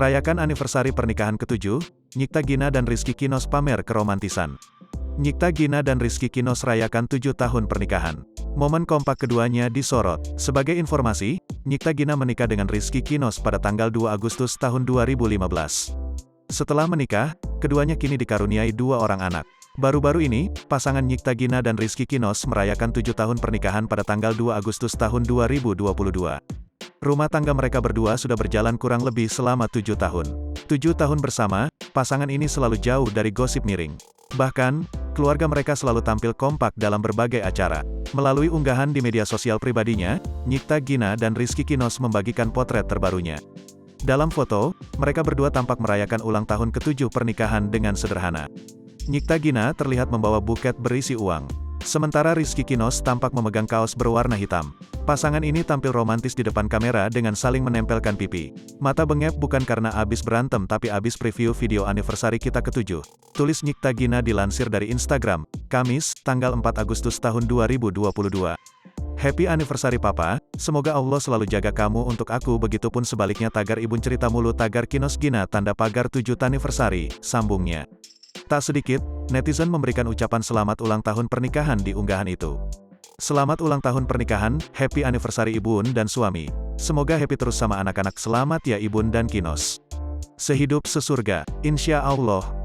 Rayakan anniversary pernikahan ke-7, Nyikta Gina dan Rizky Kinos pamer keromantisan. Nyikta Gina dan Rizky Kinos rayakan 7 tahun pernikahan. Momen kompak keduanya disorot. Sebagai informasi, Nyikta Gina menikah dengan Rizky Kinos pada tanggal 2 Agustus tahun 2015. Setelah menikah, keduanya kini dikaruniai 2 orang anak. Baru-baru ini, pasangan Nyikta Gina dan Rizky Kinos merayakan 7 tahun pernikahan pada tanggal 2 Agustus tahun 2022. Rumah tangga mereka berdua sudah berjalan kurang lebih selama 7 tahun. 7 tahun bersama, pasangan ini selalu jauh dari gosip miring. Bahkan, keluarga mereka selalu tampil kompak dalam berbagai acara. Melalui unggahan di media sosial pribadinya, Nyikta Gina dan Rizky Kinos membagikan potret terbarunya. Dalam foto, mereka berdua tampak merayakan ulang tahun ke-7 pernikahan dengan sederhana. Nyikta Gina terlihat membawa buket berisi uang. Sementara Rizky Kinos tampak memegang kaos berwarna hitam. Pasangan ini tampil romantis di depan kamera dengan saling menempelkan pipi. Mata bengep bukan karena abis berantem tapi abis preview video anniversary kita ke-7. Tulis Nyikta Gina dilansir dari Instagram, Kamis, tanggal 4 Agustus tahun 2022. Happy anniversary papa, semoga Allah selalu jaga kamu untuk aku begitupun sebaliknya tagar ibun cerita mulu tagar Kinos Gina tanda pagar 7 anniversary, sambungnya. Tak sedikit, netizen memberikan ucapan selamat ulang tahun pernikahan di unggahan itu. Selamat ulang tahun pernikahan, happy anniversary Ibun dan suami. Semoga happy terus sama anak-anak, selamat ya Ibun dan Kinos. Sehidup sesurga, insya Allah.